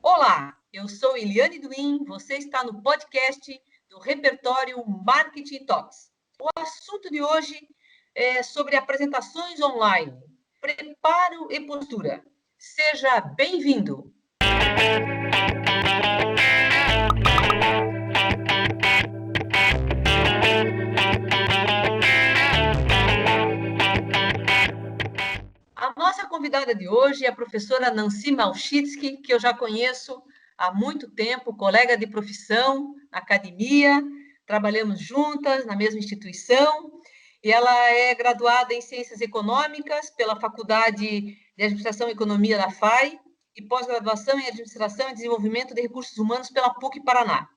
Olá, eu sou Eliane Duin, você está no podcast do repertório Marketing Talks. O assunto de hoje é sobre apresentações online, preparo e postura. Seja bem-vindo! A nossa convidada de hoje é a professora Nancy Malchitsky, que eu já conheço há muito tempo, colega de profissão, na academia, trabalhamos juntas na mesma instituição, e ela é graduada em Ciências Econômicas pela Faculdade de Administração e Economia da FAI e pós-graduação em Administração e Desenvolvimento de Recursos Humanos pela PUC Paraná.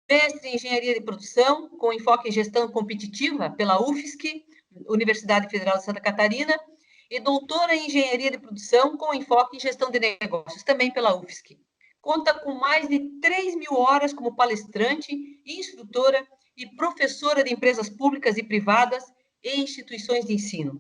Mestre em Engenharia de Produção, com enfoque em Gestão Competitiva pela UFSC, Universidade Federal de Santa Catarina, e doutora em Engenharia de Produção com enfoque em Gestão de Negócios, também pela UFSC. Conta com mais de 3.000 horas como palestrante, instrutora e professora de empresas públicas e privadas e instituições de ensino.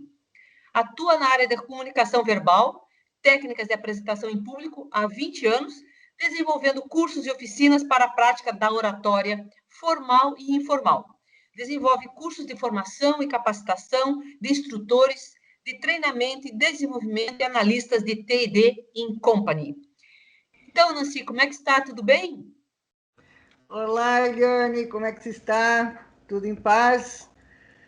Atua na área da comunicação verbal, técnicas de apresentação em público há 20 anos, desenvolvendo cursos e oficinas para a prática da oratória formal e informal. Desenvolve cursos de formação e capacitação de instrutores, de treinamento e desenvolvimento de analistas de T&D in Company. Então, Nancy, como é que está? Tudo bem? Olá, Eliane, como é que você está? Tudo em paz?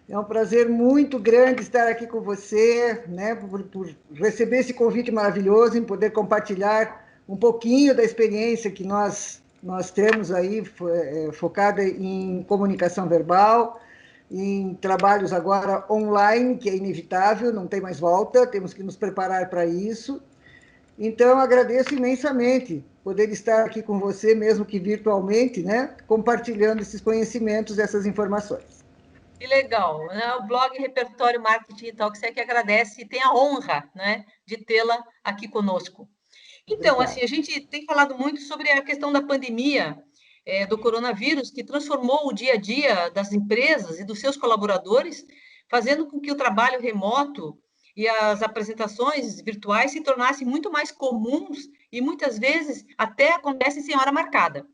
É um prazer muito grande estar aqui com você, né, por receber esse convite maravilhoso, em poder compartilhar um pouquinho da experiência que nós temos aí, focada em comunicação verbal, em trabalhos agora online, que é inevitável, não tem mais volta, temos que nos preparar para isso. Então, agradeço imensamente poder estar aqui com você, mesmo que virtualmente, né, compartilhando esses conhecimentos, essas informações. Que legal, né? O blog Repertório Marketing Talks é que agradece e tem a honra, né, de tê-la aqui conosco. Então, assim, a gente tem falado muito sobre a questão da pandemia, do coronavírus, que transformou o dia a dia das empresas e dos seus colaboradores, fazendo com que o trabalho remoto e as apresentações virtuais se tornassem muito mais comuns e muitas vezes até acontecem sem hora marcada.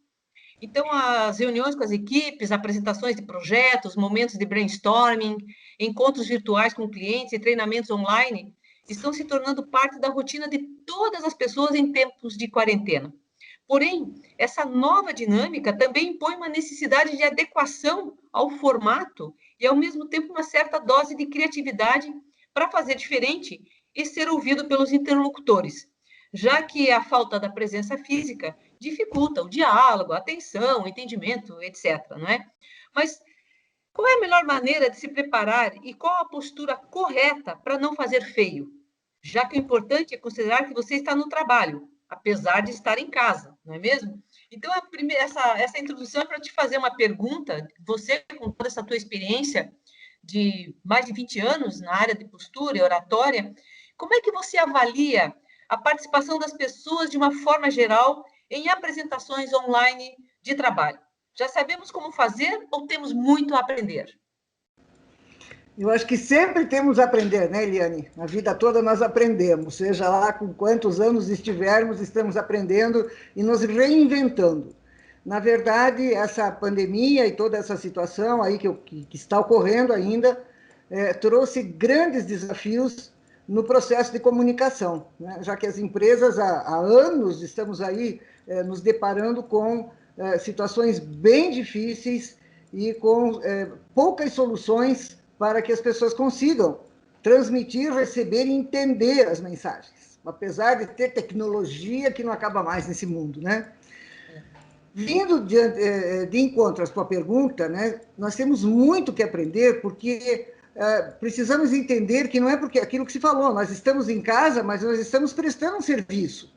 Então, as reuniões com as equipes, apresentações de projetos, momentos de brainstorming, encontros virtuais com clientes e treinamentos online estão se tornando parte da rotina de todas as pessoas em tempos de quarentena. Porém, essa nova dinâmica também impõe uma necessidade de adequação ao formato e, ao mesmo tempo, uma certa dose de criatividade para fazer diferente e ser ouvido pelos interlocutores, já que a falta da presença física dificulta o diálogo, a atenção, o entendimento, etc. Não é? Mas qual é a melhor maneira de se preparar e qual a postura correta para não fazer feio? Já que o importante é considerar que você está no trabalho, apesar de estar em casa, não é mesmo? Então, essa introdução é para te fazer uma pergunta, você com toda essa tua experiência de mais de 20 anos na área de postura e oratória, como é que você avalia a participação das pessoas de uma forma geral em apresentações online de trabalho? Já sabemos como fazer ou temos muito a aprender? Eu acho que sempre temos a aprender, né, Eliane? A vida toda nós aprendemos, seja lá com quantos anos estivermos, estamos aprendendo e nos reinventando. Na verdade, essa pandemia e toda essa situação aí que está ocorrendo ainda, trouxe grandes desafios no processo de comunicação, né? Já que as empresas há anos estamos aí nos deparando com situações bem difíceis e com poucas soluções para que as pessoas consigam transmitir, receber e entender as mensagens, apesar de ter tecnologia que não acaba mais nesse mundo, né? Vindo de encontro à sua pergunta, né, nós temos muito que aprender, porque precisamos entender que não é porque aquilo que se falou, nós estamos em casa, mas nós estamos prestando um serviço.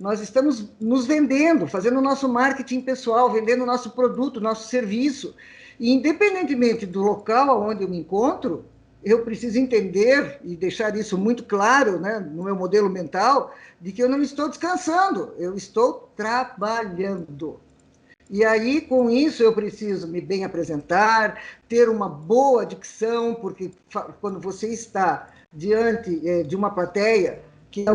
Nós estamos nos vendendo, fazendo o nosso marketing pessoal, vendendo o nosso produto, o nosso serviço. E, independentemente do local onde eu me encontro, eu preciso entender e deixar isso muito claro, né, no meu modelo mental, de que eu não estou descansando, eu estou trabalhando. E aí, com isso, eu preciso me bem apresentar, ter uma boa dicção, porque quando você está diante de uma plateia que é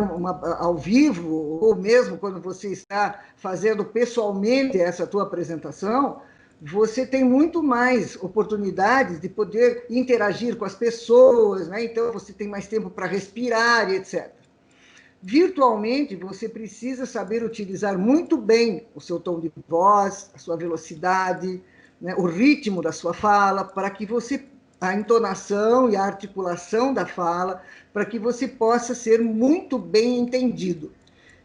ao vivo, ou mesmo quando você está fazendo pessoalmente essa tua apresentação, você tem muito mais oportunidades de poder interagir com as pessoas, né? Então você tem mais tempo para respirar e etc. Virtualmente, você precisa saber utilizar muito bem o seu tom de voz, a sua velocidade, né? O ritmo da sua fala, para que você, a entonação e a articulação da fala, para que você possa ser muito bem entendido.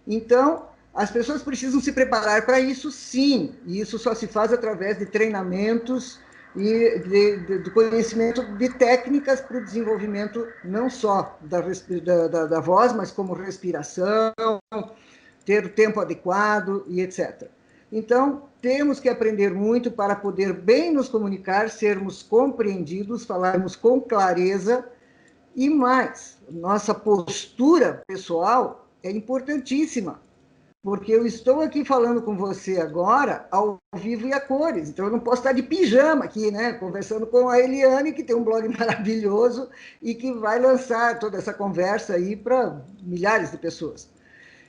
Então, as pessoas precisam se preparar para isso, sim, e isso só se faz através de treinamentos e do conhecimento de técnicas para o desenvolvimento não só da voz, mas como respiração, ter o tempo adequado e etc. Então, temos que aprender muito para poder bem nos comunicar, sermos compreendidos, falarmos com clareza e mais, nossa postura pessoal é importantíssima, porque eu estou aqui falando com você agora, ao vivo e a cores, então eu não posso estar de pijama aqui, né, conversando com a Eliane, que tem um blog maravilhoso e que vai lançar toda essa conversa aí para milhares de pessoas.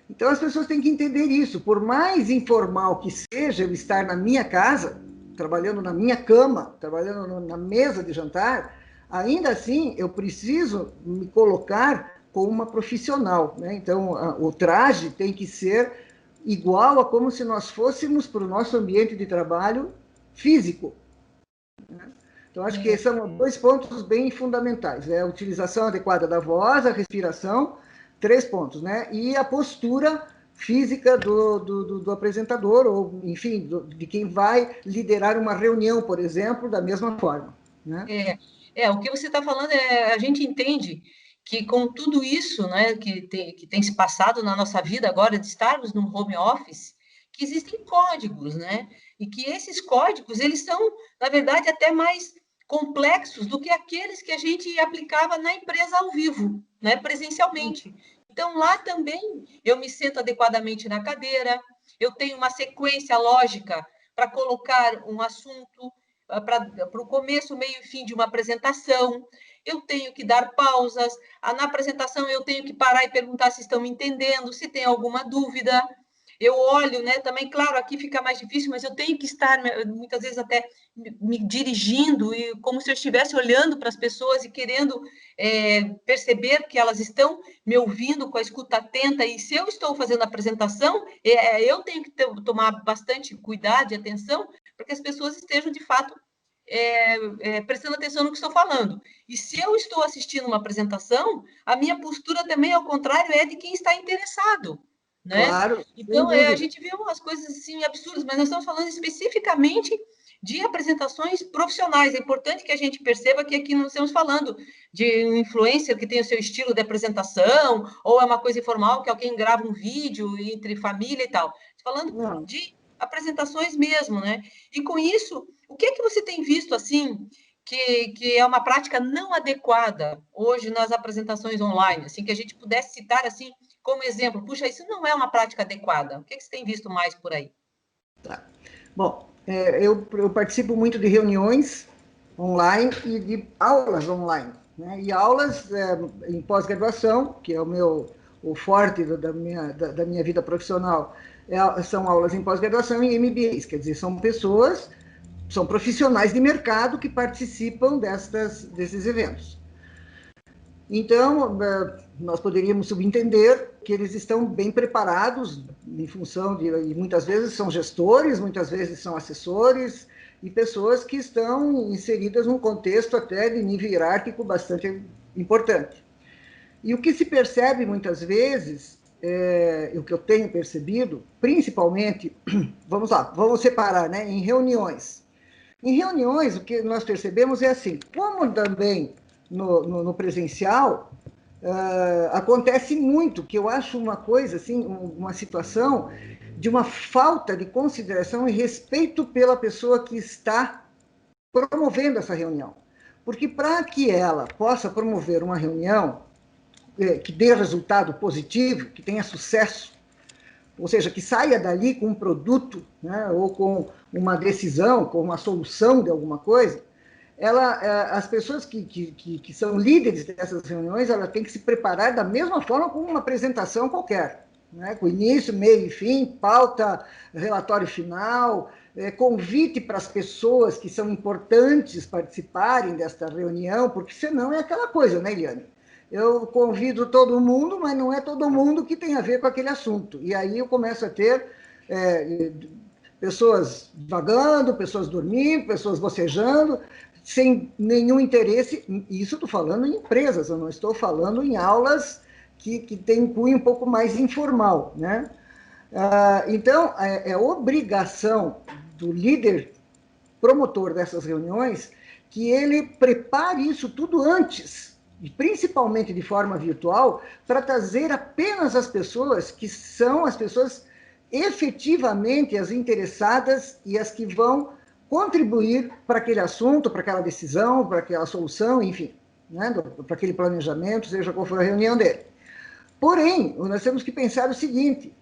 Então as pessoas têm que entender isso, por mais informal que seja eu estar na minha casa, trabalhando na minha cama, trabalhando na mesa de jantar, ainda assim eu preciso me colocar como uma profissional, né? Então o traje tem que ser igual a como se nós fôssemos para o nosso ambiente de trabalho físico, né? Então acho que são dois pontos bem fundamentais, né? A utilização adequada da voz, a respiração, 3 pontos, né? E a postura física do apresentador, ou, enfim, de quem vai liderar uma reunião, por exemplo, da mesma forma, né? O que você está falando a gente entende que com tudo isso, né, que tem se passado na nossa vida agora, de estarmos no home office, que existem códigos, né? E que esses códigos, eles são, na verdade, até mais complexos do que aqueles que a gente aplicava na empresa ao vivo, né, presencialmente. Então, lá também eu me sento adequadamente na cadeira, eu tenho uma sequência lógica para colocar um assunto para o começo, meio e fim de uma apresentação. Eu tenho que dar pausas. Na apresentação, eu tenho que parar e perguntar se estão me entendendo, se tem alguma dúvida. Eu olho, né? Também, claro, aqui fica mais difícil, mas eu tenho que estar, muitas vezes, até me dirigindo, e como se eu estivesse olhando para as pessoas e querendo perceber que elas estão me ouvindo com a escuta atenta. E se eu estou fazendo a apresentação, eu tenho que tomar bastante cuidado e atenção para que as pessoas estejam, de fato, prestando atenção no que estou falando. E se eu estou assistindo uma apresentação, a minha postura também, ao contrário, é de quem está interessado, né? Claro, sem Então, a dúvida. gente vê umas coisas assim absurdas, mas nós estamos falando especificamente de apresentações profissionais. É importante que a gente perceba que aqui não estamos falando de um influencer que tem o seu estilo de apresentação, ou é uma coisa informal, que alguém grava um vídeo entre família e tal. Falando Não. de apresentações mesmo, né? E com isso, o que é que você tem visto assim que é uma prática não adequada hoje nas apresentações online, assim que a gente pudesse citar assim como exemplo? Puxa, isso não é uma prática adequada. O que é que você tem visto mais por aí? Tá. Bom, eu participo muito de reuniões online e de aulas online, né? E aulas em pós-graduação, que é o forte da minha vida profissional, são aulas em pós-graduação e MBAs, quer dizer, são profissionais de mercado que participam desses eventos. Então, nós poderíamos subentender que eles estão bem preparados em função e muitas vezes são gestores, muitas vezes são assessores e pessoas que estão inseridas num contexto até de nível hierárquico bastante importante. E o que se percebe muitas vezes, o que eu tenho percebido, principalmente, vamos separar, né, em reuniões. Em reuniões, o que nós percebemos é assim, como também no presencial, acontece muito, que eu acho uma coisa, assim, uma situação de uma falta de consideração e respeito pela pessoa que está promovendo essa reunião. Porque para que ela possa promover uma reunião que dê resultado positivo, que tenha sucesso, ou seja, que saia dali com um produto, né, ou com uma decisão, com uma solução de alguma coisa, as pessoas que são líderes dessas reuniões, ela tem que se preparar da mesma forma como uma apresentação qualquer, né? Com início, meio e fim, pauta, relatório final, convite para as pessoas que são importantes participarem desta reunião, porque senão é aquela coisa, né, Eliane? Eu convido todo mundo, mas não é todo mundo que tem a ver com aquele assunto. E aí eu começo a ter pessoas vagando, pessoas dormindo, pessoas bocejando, sem nenhum interesse. Isso estou falando em empresas, eu não estou falando em aulas que têm um cunho um pouco mais informal, né? Então, é obrigação do líder promotor dessas reuniões que ele prepare isso tudo antes, e principalmente de forma virtual, para trazer apenas as pessoas que são as pessoas efetivamente as interessadas e as que vão contribuir para aquele assunto, para aquela decisão, para aquela solução, enfim, né, para aquele planejamento, seja qual for a reunião dele. Porém, nós temos que pensar o seguinte: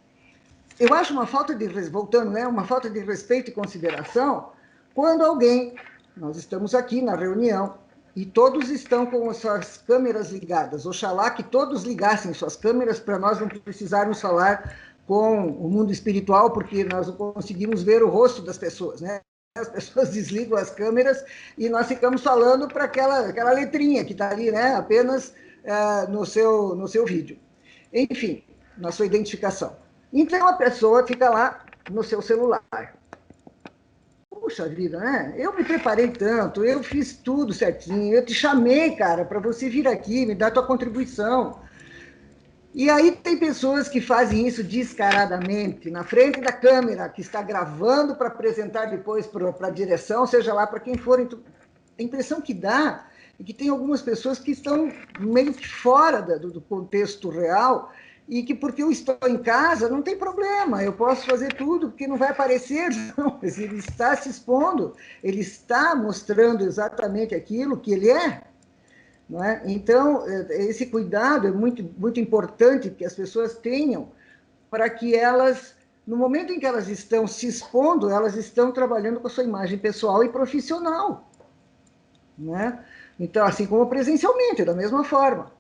eu acho uma falta de, voltando, né, uma falta de respeito e consideração quando alguém, nós estamos aqui na reunião e todos estão com as suas câmeras ligadas. Oxalá que todos ligassem suas câmeras para nós não precisarmos falar com o mundo espiritual, porque nós não conseguimos ver o rosto das pessoas, né? As pessoas desligam as câmeras e nós ficamos falando para aquela letrinha que está ali, né? Apenas no seu vídeo. Enfim, na sua identificação. Então, a pessoa fica lá no seu celular. Puxa vida, né? Eu me preparei tanto, eu fiz tudo certinho, eu te chamei, cara, para você vir aqui, me dar a tua contribuição. E aí tem pessoas que fazem isso descaradamente, na frente da câmera, que está gravando para apresentar depois para a direção, seja lá para quem for. Então, a impressão que dá é que tem algumas pessoas que estão meio que fora do contexto real e que porque eu estou em casa não tem problema, eu posso fazer tudo, porque não vai aparecer. Não, mas ele está se expondo, ele está mostrando exatamente aquilo que ele é. Não é? Então, esse cuidado é muito, muito importante que as pessoas tenham para que elas, no momento em que elas estão se expondo, elas estão trabalhando com a sua imagem pessoal e profissional. Não é? Então, assim como presencialmente, da mesma forma.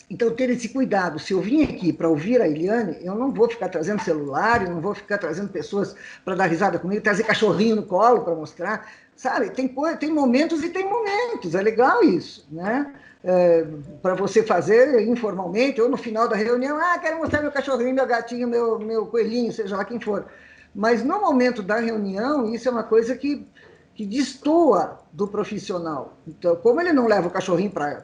Então, ter esse cuidado. Se eu vim aqui para ouvir a Eliane, eu não vou ficar trazendo celular, eu não vou ficar trazendo pessoas para dar risada comigo, trazer cachorrinho no colo para mostrar. Sabe, tem momentos e tem momentos, é legal isso, né? Para você fazer informalmente, ou no final da reunião, quero mostrar meu cachorrinho, meu gatinho, meu coelhinho, seja lá quem for. Mas no momento da reunião, isso é uma coisa que destoa do profissional. Então, como ele não leva o cachorrinho para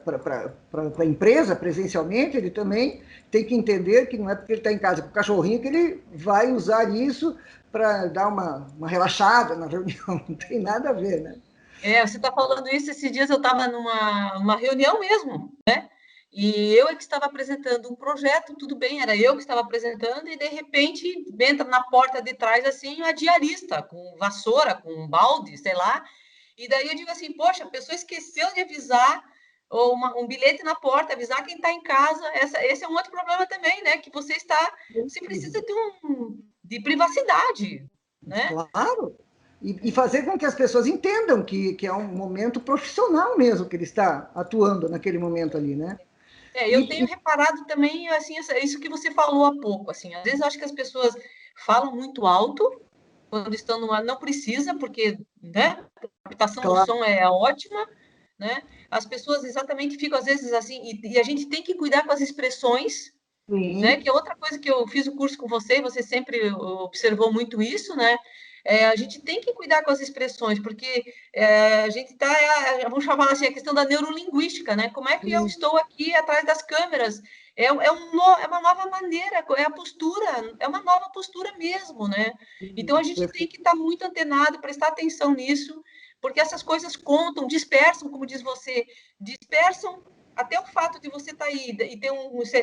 a empresa presencialmente, ele também tem que entender que não é porque ele está em casa com o cachorrinho que ele vai usar isso para dar uma relaxada na reunião. Não tem nada a ver, né? Você está falando isso, esses dias eu estava numa reunião mesmo, né? E eu é que estava apresentando um projeto, tudo bem, era eu que estava apresentando, e de repente entra na porta de trás, assim, a diarista, com vassoura, com um balde, sei lá, e daí eu digo assim, poxa, a pessoa esqueceu de avisar, ou um bilhete na porta, avisar quem está em casa, esse é um outro problema também, né, que você precisa de privacidade, né? Claro, e fazer com que as pessoas entendam que é um momento profissional mesmo que ele está atuando naquele momento ali, né? Eu tenho reparado também, assim, isso que você falou há pouco, assim, às vezes eu acho que as pessoas falam muito alto quando estão numa, não precisa, porque, né, a captação do Claro, som é ótima, né? As pessoas exatamente ficam às vezes assim, e a gente tem que cuidar com as expressões, né? sim, Que é outra coisa que eu fiz o curso com você sempre observou muito isso, né? A gente tem que cuidar com as expressões, porque a gente está, vamos chamar assim, a questão da neurolinguística, né? Como é que eu sim, estou aqui atrás das câmeras? É uma nova maneira, é a postura, é uma nova postura mesmo, né? Então a gente tem que estar muito antenado, prestar atenção nisso, porque essas coisas contam, dispersam, como diz você, dispersam até o fato de você estar aí e ter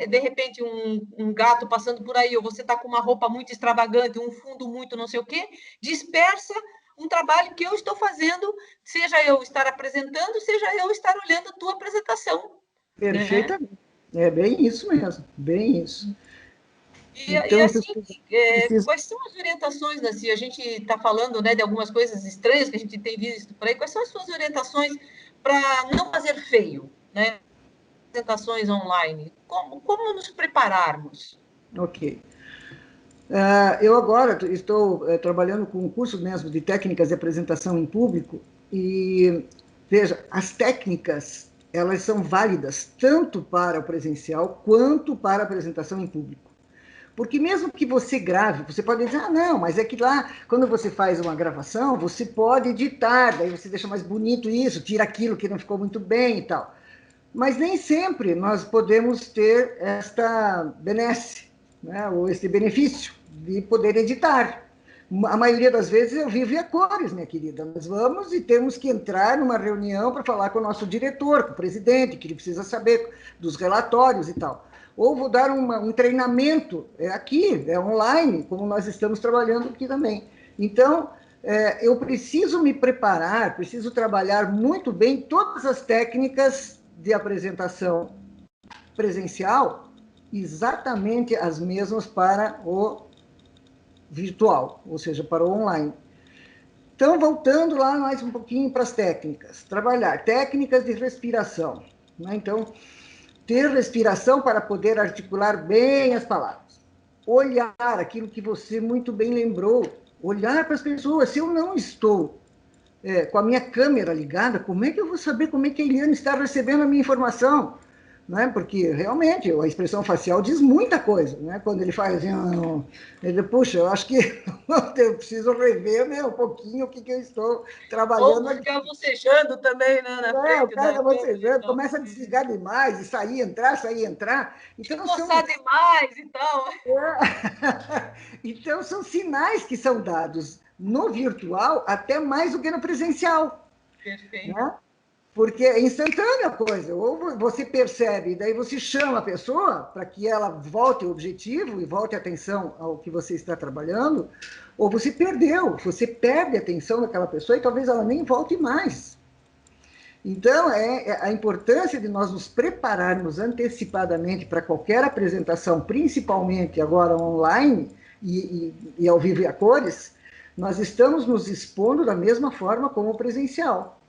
de repente um gato passando por aí, ou você está com uma roupa muito extravagante, um fundo muito não sei o quê, dispersa um trabalho que eu estou fazendo, seja eu estar apresentando, seja eu estar olhando a tua apresentação. Né? perfeitamente. É bem isso mesmo, bem isso. E Então, assim, quais são as orientações, Nancy? A gente está falando, né, de algumas coisas estranhas que a gente tem visto por aí. Quais são as suas orientações para não fazer feio, né? Apresentações online. Como nos prepararmos? ok. Eu agora estou trabalhando com um curso mesmo de técnicas de apresentação em público e, veja, as técnicas, elas são válidas tanto para o presencial quanto para a apresentação em público. Porque mesmo que você grave, você pode dizer, ah, não, mas é que lá, quando você faz uma gravação, você pode editar, daí você deixa mais bonito isso, tira aquilo que não ficou muito bem e tal. Mas nem sempre nós podemos ter esta benesse, né, ou este benefício de poder editar. A maioria das vezes eu vivo a cores, minha querida. Nós vamos e temos que entrar numa reunião para falar com o nosso diretor, com o presidente, que ele precisa saber dos relatórios e tal. Ou vou dar um treinamento aqui, online, como nós estamos trabalhando aqui também. Então, eu preciso me preparar, preciso trabalhar muito bem todas as técnicas de apresentação presencial, exatamente as mesmas para o virtual, ou seja, para o online. Então, voltando lá mais um pouquinho para as técnicas. Trabalhar técnicas de respiração, né? Então, ter respiração para poder articular bem as palavras. Olhar aquilo que você muito bem lembrou. Olhar para as pessoas. Se eu não estou com a minha câmera ligada, como é que eu vou saber como é que a Eliane está recebendo a minha informação? Né? Porque realmente a expressão facial diz muita coisa, né? Quando ele faz assim, ele, puxa, eu acho que eu preciso rever, né, um pouquinho o que eu estou trabalhando Ou ali. ficar bocejando também, né, na O frente cara da está câmera e bocejando, tal. começa a desligar demais, e sair, entrar. Te Então, coçar demais e tal. então, são sinais que são dados no virtual até mais do que no presencial. Perfeito. Né? Porque é instantânea a coisa. Ou você percebe, daí você chama a pessoa para que ela volte ao objetivo e volte a atenção ao que você está trabalhando, ou você perdeu, você perde a atenção daquela pessoa e talvez ela nem volte mais. Então, a importância de nós nos prepararmos antecipadamente para qualquer apresentação, principalmente agora online e ao vivo e a cores, nós estamos nos expondo da mesma forma como o presencial.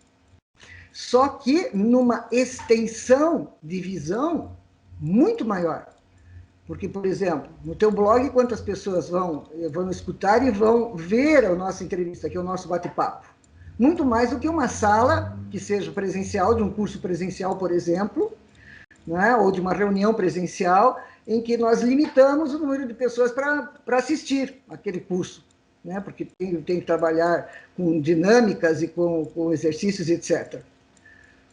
Só que numa extensão de visão muito maior. Porque, por exemplo, no teu blog, quantas pessoas vão escutar e vão ver a nossa entrevista, que é o nosso bate-papo? Muito mais do que uma sala que seja presencial, de um curso presencial, por exemplo, né, ou de uma reunião presencial, em que nós limitamos o número de pessoas para assistir aquele curso, né, porque tem que trabalhar com dinâmicas e com exercícios, etc.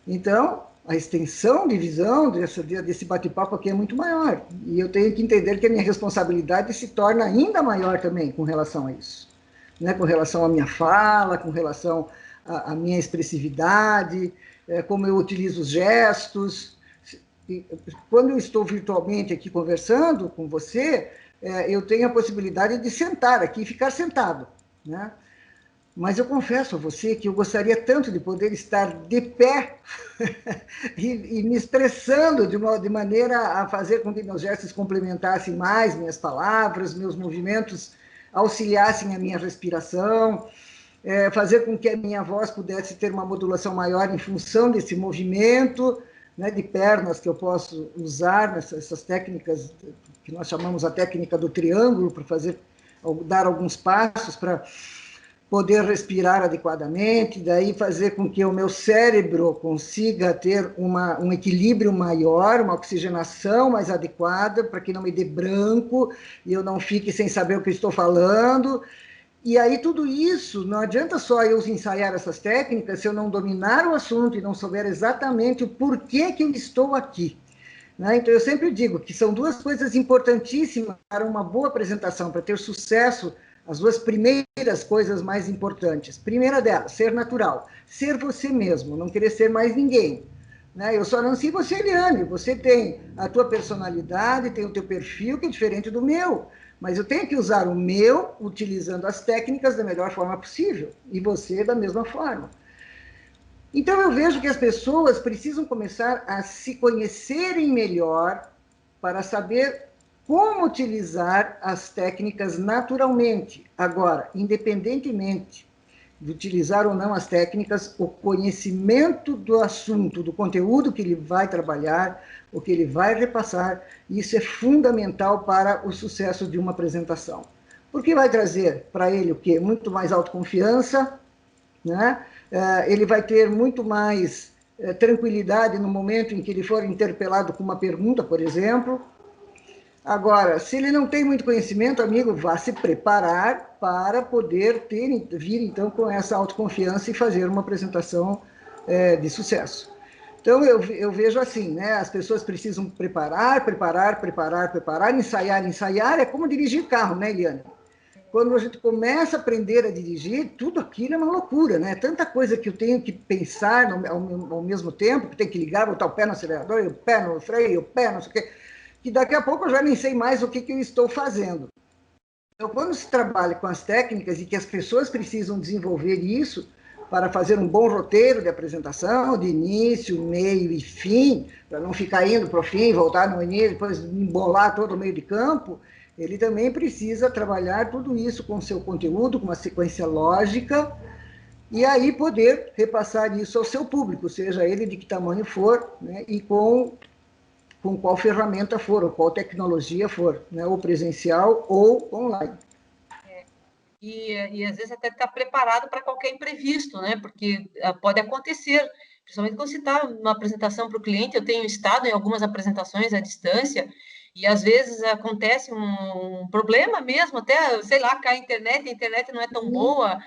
Então, a extensão de visão desse bate-papo aqui é muito maior. E eu tenho que entender que a minha responsabilidade se torna ainda maior também com relação a isso. Né? Com relação à minha fala, com relação à minha expressividade, como eu utilizo os gestos. E, quando eu estou virtualmente aqui conversando com você, eu tenho a possibilidade de sentar aqui e ficar sentado, né? Mas eu confesso a você que eu gostaria tanto de poder estar de pé e me expressando de maneira a fazer com que meus gestos complementassem mais minhas palavras, meus movimentos auxiliassem a minha respiração, fazer com que a minha voz pudesse ter uma modulação maior em função desse movimento, né, de pernas que eu posso usar nessas técnicas que nós chamamos a técnica do triângulo, para dar alguns passos para poder respirar adequadamente, daí fazer com que o meu cérebro consiga ter um equilíbrio maior, uma oxigenação mais adequada, para que não me dê branco e eu não fique sem saber o que estou falando. E aí tudo isso, não adianta só eu ensaiar essas técnicas se eu não dominar o assunto e não souber exatamente o porquê que eu estou aqui. Né? Então, eu sempre digo que são duas coisas importantíssimas para uma boa apresentação, para ter sucesso, as duas primeiras coisas mais importantes. Primeira delas, ser natural, ser você mesmo, não querer ser mais ninguém. Né? Eu só não sei você, Eliane, você tem a tua personalidade, tem o teu perfil, que é diferente do meu, mas eu tenho que usar o meu, utilizando as técnicas da melhor forma possível, e você da mesma forma. Então, eu vejo que as pessoas precisam começar a se conhecerem melhor para saber como utilizar as técnicas naturalmente. Agora, independentemente de utilizar ou não as técnicas, o conhecimento do assunto, do conteúdo que ele vai trabalhar, o que ele vai repassar, isso é fundamental para o sucesso de uma apresentação. Porque vai trazer para ele o quê? Muito mais autoconfiança, né? Ele vai ter muito mais tranquilidade no momento em que ele for interpelado com uma pergunta, por exemplo. Agora, se ele não tem muito conhecimento, amigo, vá se preparar para poder vir então com essa autoconfiança e fazer uma apresentação de sucesso. Então, eu vejo assim, né? As pessoas precisam preparar, ensaiar, ensaiar. É como dirigir carro, né, Eliane? Quando a gente começa a aprender a dirigir, tudo aquilo é uma loucura, né? Tanta coisa que eu tenho que pensar ao mesmo tempo, que tem que ligar, botar o pé no acelerador, o pé no freio, o pé não sei o quê, que daqui a pouco eu já nem sei mais o que eu estou fazendo. Então, quando se trabalha com as técnicas e que as pessoas precisam desenvolver isso para fazer um bom roteiro de apresentação, de início, meio e fim, para não ficar indo para o fim, voltar no início, depois embolar todo o meio de campo, ele também precisa trabalhar tudo isso com o seu conteúdo, com uma sequência lógica, e aí poder repassar isso ao seu público, seja ele de que tamanho for, né, e com qual ferramenta for, ou qual tecnologia for, né, ou presencial ou online. E às vezes até estar preparado para qualquer imprevisto, né? Porque pode acontecer, principalmente quando você está numa apresentação para o cliente. Eu tenho estado em algumas apresentações à distância, e às vezes acontece um problema mesmo, até, sei lá, cai a internet não é tão boa,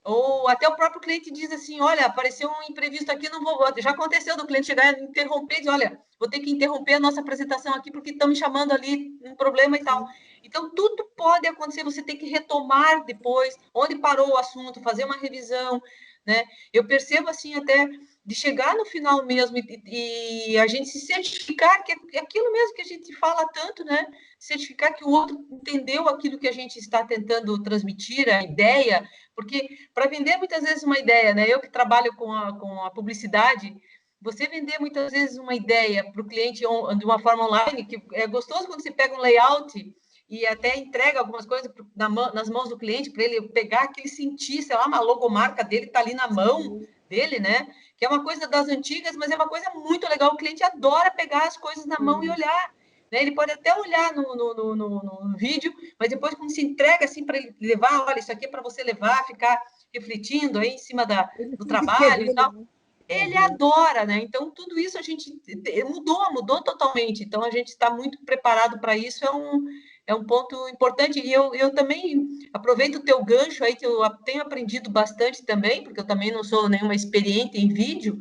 ou até o próprio cliente diz assim, olha, apareceu um imprevisto aqui, não vou... Já aconteceu do cliente chegar e interromper, dizer, olha, vou ter que interromper a nossa apresentação aqui porque estão me chamando ali, um problema e tal. Então, tudo pode acontecer, você tem que retomar depois, onde parou o assunto, fazer uma revisão, né? Eu percebo, assim, até de chegar no final mesmo e a gente se certificar que é aquilo mesmo que a gente fala tanto, né? Certificar que o outro entendeu aquilo que a gente está tentando transmitir, a ideia, porque para vender muitas vezes uma ideia, né? Eu que trabalho com a publicidade, você vender muitas vezes uma ideia para o cliente de uma forma online, que é gostoso quando você pega um layout e até entrega algumas coisas nas mãos do cliente, para ele pegar aquele sentir, sei lá, uma logomarca dele está ali na mão dele, né? Que é uma coisa das antigas, mas é uma coisa muito legal. O cliente adora pegar as coisas na mão e olhar. Né? Ele pode até olhar no vídeo, mas depois, quando se entrega assim para ele levar, olha, isso aqui é para você levar, ficar refletindo aí em cima do trabalho e tal. Né? Ele adora, né? Então, tudo isso a gente mudou totalmente. Então, a gente está muito preparado para isso, é um ponto importante. E eu também aproveito o teu gancho aí, que eu tenho aprendido bastante também, porque eu também não sou nenhuma experiente em vídeo.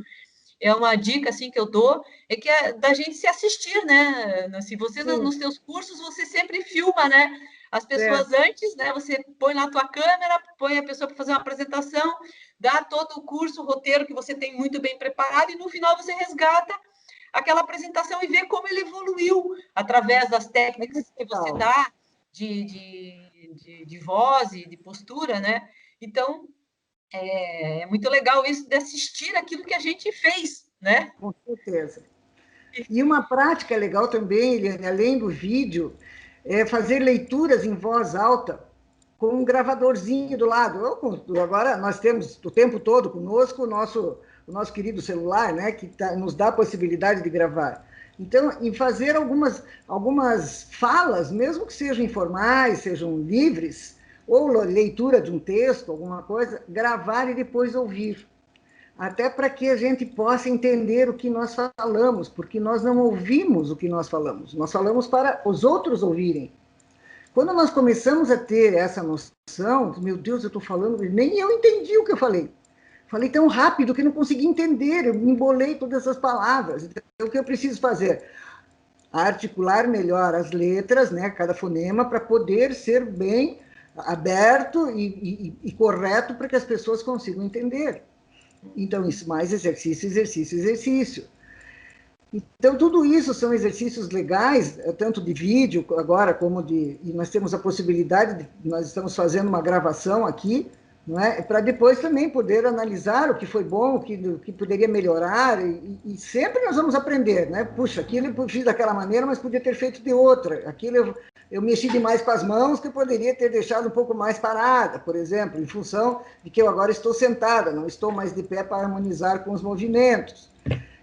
É uma dica assim que eu dou, é que é da gente se assistir, né? Se você nos seus cursos você sempre filma, né? As pessoas antes, né? Você põe na tua câmera, põe a pessoa para fazer uma apresentação, dá todo o curso, o roteiro que você tem muito bem preparado e no final você resgata aquela apresentação e vê como ele evoluiu através das técnicas que você dá de voz e de postura, né? Então, é muito legal isso de assistir aquilo que a gente fez, né? Com certeza. E uma prática legal também, Eliane, além do vídeo, é fazer leituras em voz alta com um gravadorzinho do lado. Agora nós temos o tempo todo conosco o nosso querido celular, né, que nos dá a possibilidade de gravar. Então, em fazer algumas falas, mesmo que sejam informais, sejam livres, ou leitura de um texto, alguma coisa, gravar e depois ouvir. Até para que a gente possa entender o que nós falamos, porque nós não ouvimos o que nós falamos para os outros ouvirem. Quando nós começamos a ter essa noção, meu Deus, eu estou falando, nem eu entendi o que eu falei. Falei tão rápido que não consegui entender, eu embolei todas essas palavras. Então, o que eu preciso fazer? Articular melhor as letras, né, cada fonema, para poder ser bem aberto e correto para que as pessoas consigam entender. Então, isso mais exercício, exercício, exercício. Então, tudo isso são exercícios legais, tanto de vídeo agora, como e nós temos a possibilidade, nós estamos fazendo uma gravação aqui, não é? Para depois também poder analisar o que foi bom, o que poderia melhorar, e sempre nós vamos aprender, né? Puxa, aquilo eu fiz daquela maneira, mas podia ter feito de outra. Aquilo eu mexi demais com as mãos, que eu poderia ter deixado um pouco mais parada, por exemplo, em função de que eu agora estou sentada, não estou mais de pé para harmonizar com os movimentos.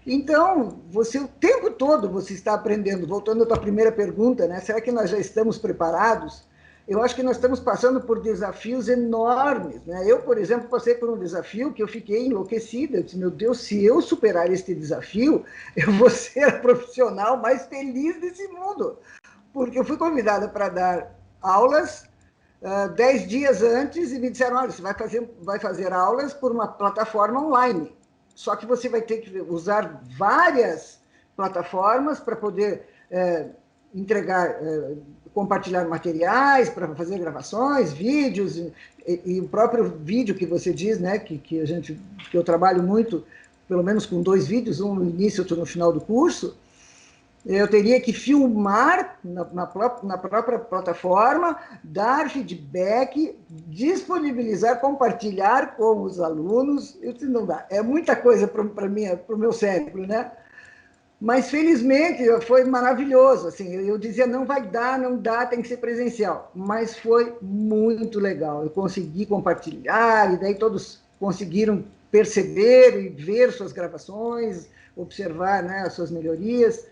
Então, você o tempo todo você está aprendendo. Voltando à tua primeira pergunta, né? Será que nós já estamos preparados? Eu acho que nós estamos passando por desafios enormes, né? Eu, por exemplo, passei por um desafio que eu fiquei enlouquecida. Eu disse, meu Deus, se eu superar este desafio, eu vou ser a profissional mais feliz desse mundo. Porque eu fui convidada para dar aulas 10 dias antes e me disseram, olha, você vai fazer aulas por uma plataforma online. Só que você vai ter que usar várias plataformas para poder entregar, compartilhar materiais, para fazer gravações, vídeos, e o próprio vídeo que você diz, né, que eu trabalho muito, pelo menos com 2 vídeos, um no início e outro no final do curso. Eu teria que filmar na própria plataforma, dar feedback, disponibilizar, compartilhar com os alunos. Isso não dá. É muita coisa para o meu cérebro, né? Mas, felizmente, foi maravilhoso. Assim, eu dizia, não vai dar, não dá, tem que ser presencial. Mas foi muito legal. Eu consegui compartilhar, e daí todos conseguiram perceber e ver suas gravações, observar, né, as suas melhorias.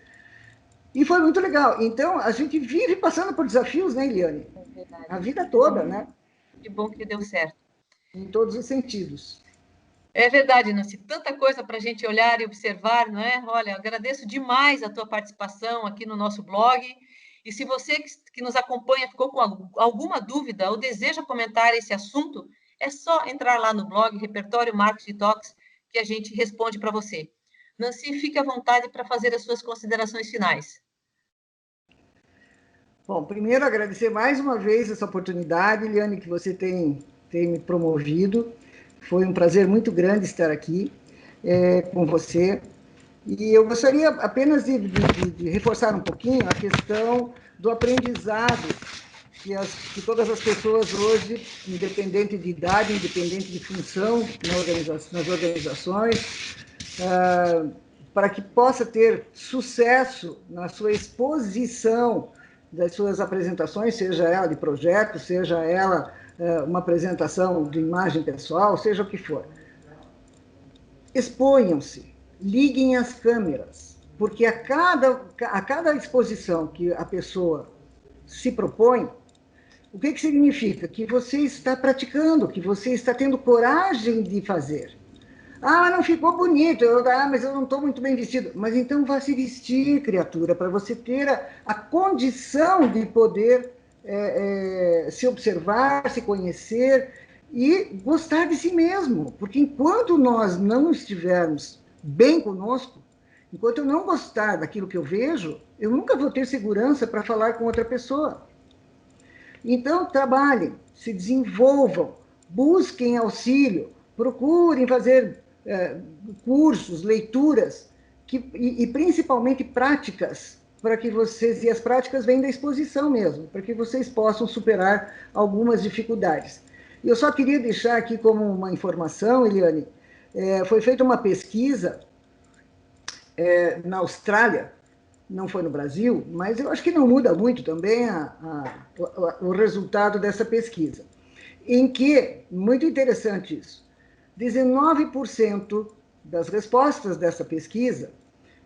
E foi muito legal. Então, a gente vive passando por desafios, né, Eliane? É verdade. A vida toda, né? Que bom que deu certo. Em todos os sentidos. É verdade, Nancy, tanta coisa para a gente olhar e observar, não é? Olha, agradeço demais a tua participação aqui no nosso blog. E se você que nos acompanha ficou com alguma dúvida ou deseja comentar esse assunto, é só entrar lá no blog Repertório Marketing Talks que a gente responde para você. Nancy, fique à vontade para fazer as suas considerações finais. Bom, primeiro agradecer mais uma vez essa oportunidade, Eliane, que você tem me promovido. Foi um prazer muito grande estar aqui com você. E eu gostaria apenas de reforçar um pouquinho a questão do aprendizado que todas as pessoas hoje, independente de idade, independente de função nas organizações, para que possa ter sucesso na sua exposição das suas apresentações, seja ela de projeto, seja ela uma apresentação de imagem pessoal, seja o que for. Exponham-se, liguem as câmeras, porque a cada exposição que a pessoa se propõe, o que significa? Que você está praticando, que você está tendo coragem de fazer. Ah, não ficou bonito, mas eu não estou muito bem vestido. Mas então vá se vestir, criatura, para você ter a condição de poder se observar, se conhecer e gostar de si mesmo. Porque enquanto nós não estivermos bem conosco, enquanto eu não gostar daquilo que eu vejo, eu nunca vou ter segurança para falar com outra pessoa. Então, trabalhem, se desenvolvam, busquem auxílio, procurem fazer cursos, leituras, e principalmente práticas, para que vocês, e as práticas vêm da exposição mesmo, para que vocês possam superar algumas dificuldades. E eu só queria deixar aqui como uma informação, Eliane, foi feita uma pesquisa na Austrália, não foi no Brasil, mas eu acho que não muda muito também o resultado dessa pesquisa, em que, muito interessante isso, 19% das respostas dessa pesquisa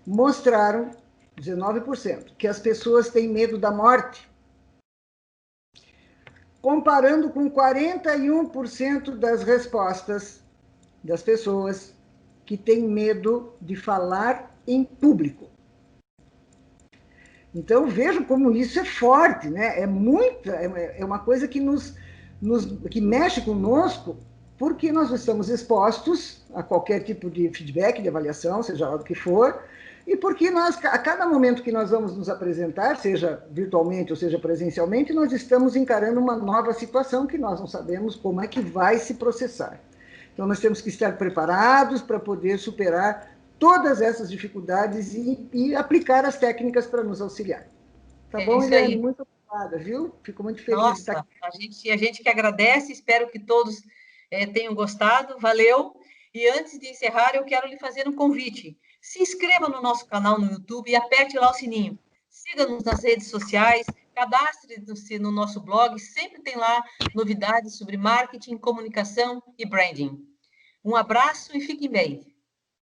mostraram, 19%, que as pessoas têm medo da morte, comparando com 41% das respostas das pessoas que têm medo de falar em público. Então, vejam como isso é forte, né? É uma coisa que que mexe conosco, porque nós estamos expostos a qualquer tipo de feedback, de avaliação, seja lá o que for, e porque a cada momento que nós vamos nos apresentar, seja virtualmente ou seja presencialmente, nós estamos encarando uma nova situação que nós não sabemos como é que vai se processar. Então, nós temos que estar preparados para poder superar todas essas dificuldades e aplicar as técnicas para nos auxiliar. Tá bom, Eliane? Muito obrigada, viu? Fico muito feliz de estar aqui. A gente que agradece, espero que todos tenham gostado, valeu. E antes de encerrar, eu quero lhe fazer um convite. Se inscreva no nosso canal no YouTube e aperte lá o sininho. Siga-nos nas redes sociais, cadastre-se no nosso blog, sempre tem lá novidades sobre marketing, comunicação e branding. Um abraço e fiquem bem.